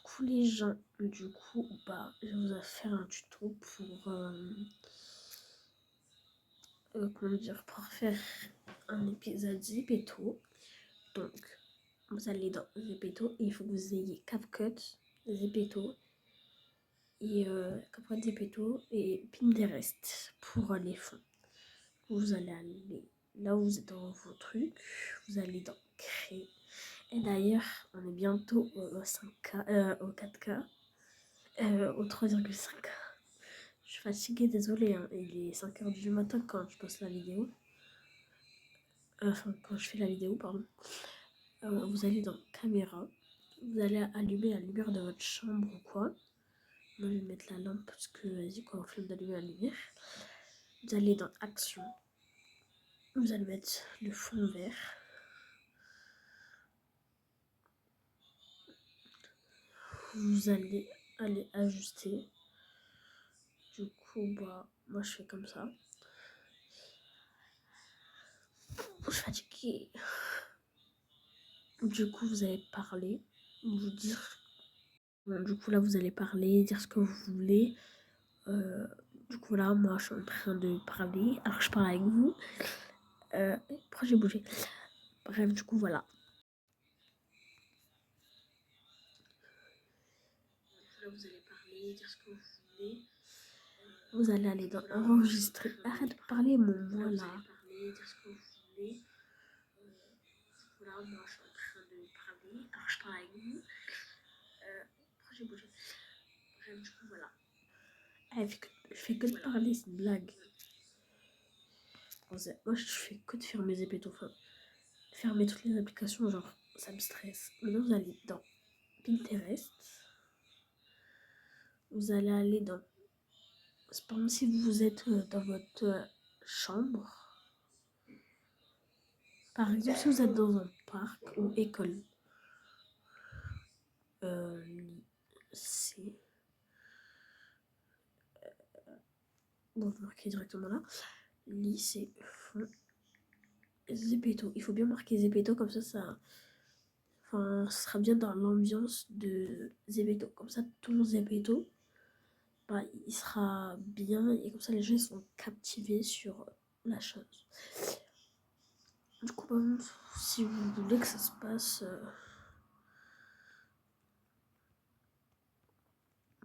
Coucou les gens, du coup, je vais vous faire un tuto pour, pour faire un épisode Zepeto. Donc, vous allez dans Zepeto et il faut que vous ayez CapCut, Zepeto CapCut, Zepeto et Pinterest pour les fonds. Vous allez aller là où vous êtes dans vos trucs, vous allez dans Créer. Et d'ailleurs, on est bientôt au 5K, au 4K. Au 3,5. Je suis fatiguée, désolée, hein. Il est 5h du matin quand je poste la vidéo. Enfin, quand je fais la vidéo, pardon. Vous allez dans caméra. Vous allez allumer la lumière de votre chambre ou quoi. Moi, je vais mettre la lampe parce que, vas-y, quoi, on flemme d'allumer la lumière. Vous allez dans action. Vous allez mettre le fond vert. Vous allez aller ajuster. Du coup, moi, je fais comme ça. Je suis fatiguée. Du coup, vous allez parler, vous dire. Bon, du coup, là, vous allez parler, dire ce que vous voulez. Du coup, là, moi, je suis en train de parler. Alors, je parle avec vous. Pourquoi j'ai bougé? Bref, du coup, voilà. Là, vous allez parler, dire ce que vous voulez. Vous allez aller dans enregistrer. Arrête de parler, mon moi, là. Vous allez parler, dire ce que vous voulez. Du coup, là, moi, je suis en train de parler. Alors, je parle avec vous. Pourquoi j'ai bougé? Bref, du coup, voilà. Je fais que de parler, c'est une blague. Moi, je fais que de fermer mes épées, enfin, fermer toutes les applications, genre, ça me stresse. Maintenant, vous allez dans Pinterest. Vous allez aller dans... C'est par exemple si vous êtes dans votre chambre. Par exemple, si vous êtes dans un parc ou école. Lycée. Bon, vous marquez directement là. Lycée, fond, Zepeto. Il faut bien marquer Zepeto, comme ça... Enfin, ce sera bien dans l'ambiance de Zepeto. Comme ça, ton Zepeto, il sera bien et comme ça, les gens sont captivés sur la chose. Du coup, si vous voulez que ça se passe...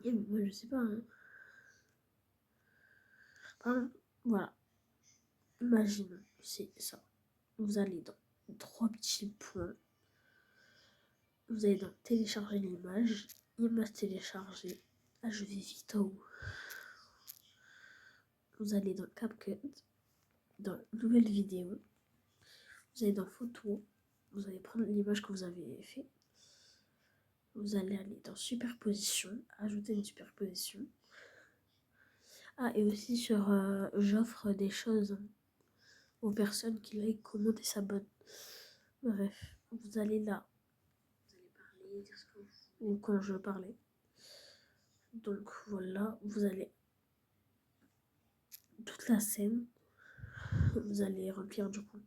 je sais pas. Hein. Voilà. Imaginons, c'est ça. Vous allez dans 3 petits points. Vous allez dans télécharger l'image. Image téléchargée. Là, je vais vite en haut. Vous allez dans CapCut. Dans nouvelle vidéo. Vous allez dans photo. Vous allez prendre l'image que vous avez fait. Vous allez aller dans superposition. Ajouter une superposition. Ah, et aussi sur j'offre des choses aux personnes qui like, commentent et s'abonnent. Bref, vous allez là. Vous allez parler, dire ce que vous voulez. Ou quand je parlais. Donc voilà, vous allez toute la scène. Vous allez remplir du coup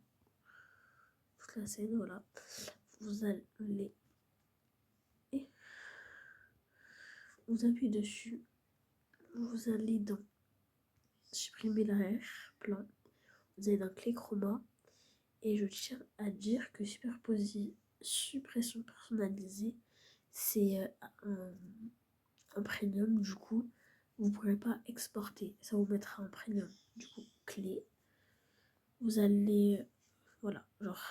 toute la scène, voilà. Vous allez... Et vous appuyez dessus. Vous allez dans supprimer l'arrière-plan. Vous allez dans clé chroma. Et je tiens à dire que suppression personnalisée, c'est un premium. Du coup, vous ne pourrez pas exporter. Ça vous mettra un premium. Du coup, clé. Vous allez... Voilà, genre,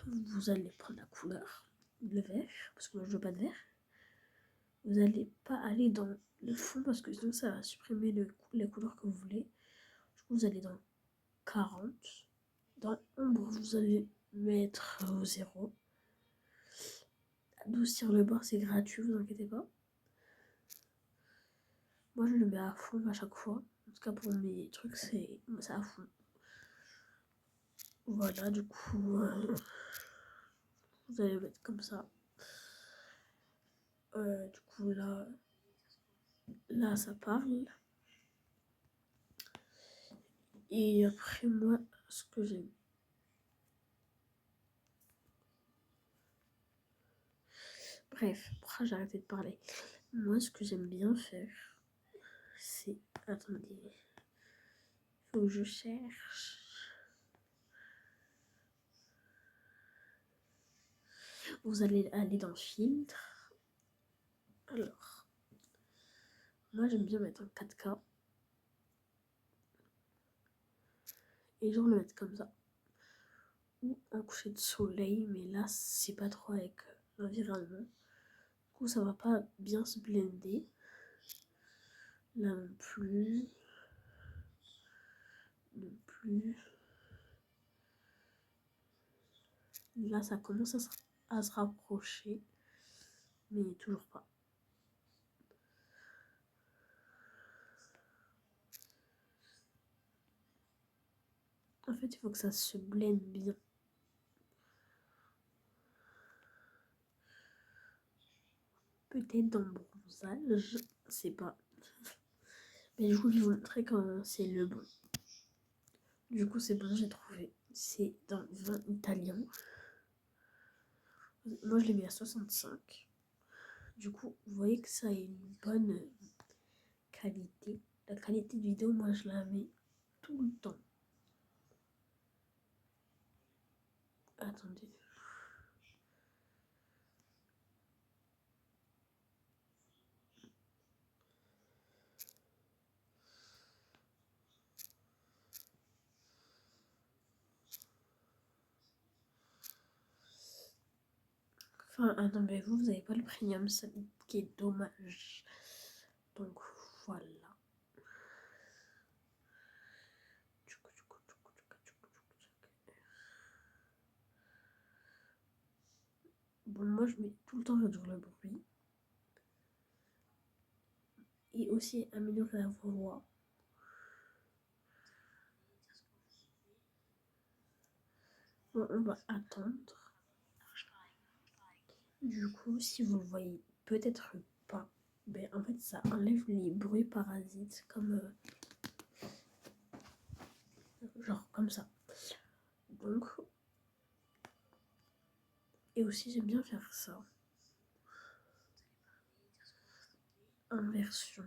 vous allez prendre la couleur, le vert, parce que moi je veux pas de vert. Vous n'allez pas aller dans le fond parce que sinon ça va supprimer les couleurs que vous voulez. Du coup, vous allez dans 40. Dans ombre, vous allez mettre 0. Adoucir le bord, c'est gratuit, vous inquiétez pas. Moi, je le mets à fond à chaque fois. En tout cas, pour mes trucs, c'est à fond. Voilà, du coup, vous allez mettre comme ça. Du coup, là, ça parle. Et après, moi, ce que j'aime. Bref, pourquoi j'ai arrêté de parler? Moi, ce que j'aime bien faire, c'est... Attendez. Faut que je cherche. Vous allez aller dans filtre. Alors, moi j'aime bien mettre un 4K. Et genre le mettre comme ça. Ou un coucher de soleil, mais là c'est pas trop avec l'environnement. Du coup ça va pas bien se blender. Là non plus. Non plus. Là ça commence à se rapprocher. Mais toujours pas. En fait, il faut que ça se blende bien. Peut-être dans le bronzage, je sais pas. Mais du coup, je vais vous montrer quand c'est le bon. Du coup, c'est bon, j'ai trouvé. C'est dans vin italien. Moi, je l'ai mis à 65. Du coup, vous voyez que ça a une bonne qualité. La qualité de vidéo, moi, je la mets tout le temps. Attendez. Enfin, ah non, mais vous avez pas le premium, ça qui est dommage. Donc, voilà. Bon, moi, je mets tout le temps réduire le bruit. Et aussi améliorer la voix. Bon, on va attendre. Du coup, si vous le voyez peut-être pas, ben en fait ça enlève les bruits parasites comme genre comme ça. Donc, et aussi j'aime bien faire ça en version,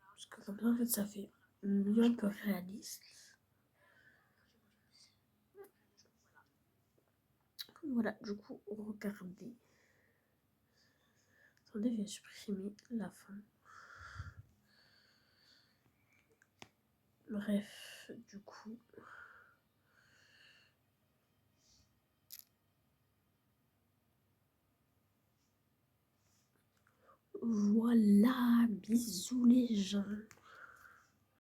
parce que comme ça en fait ça fait mieux un peu réaliste. Voilà, du coup regardez. Attendez, je vais supprimer la fin. Bref, du coup. Voilà, bisous les gens.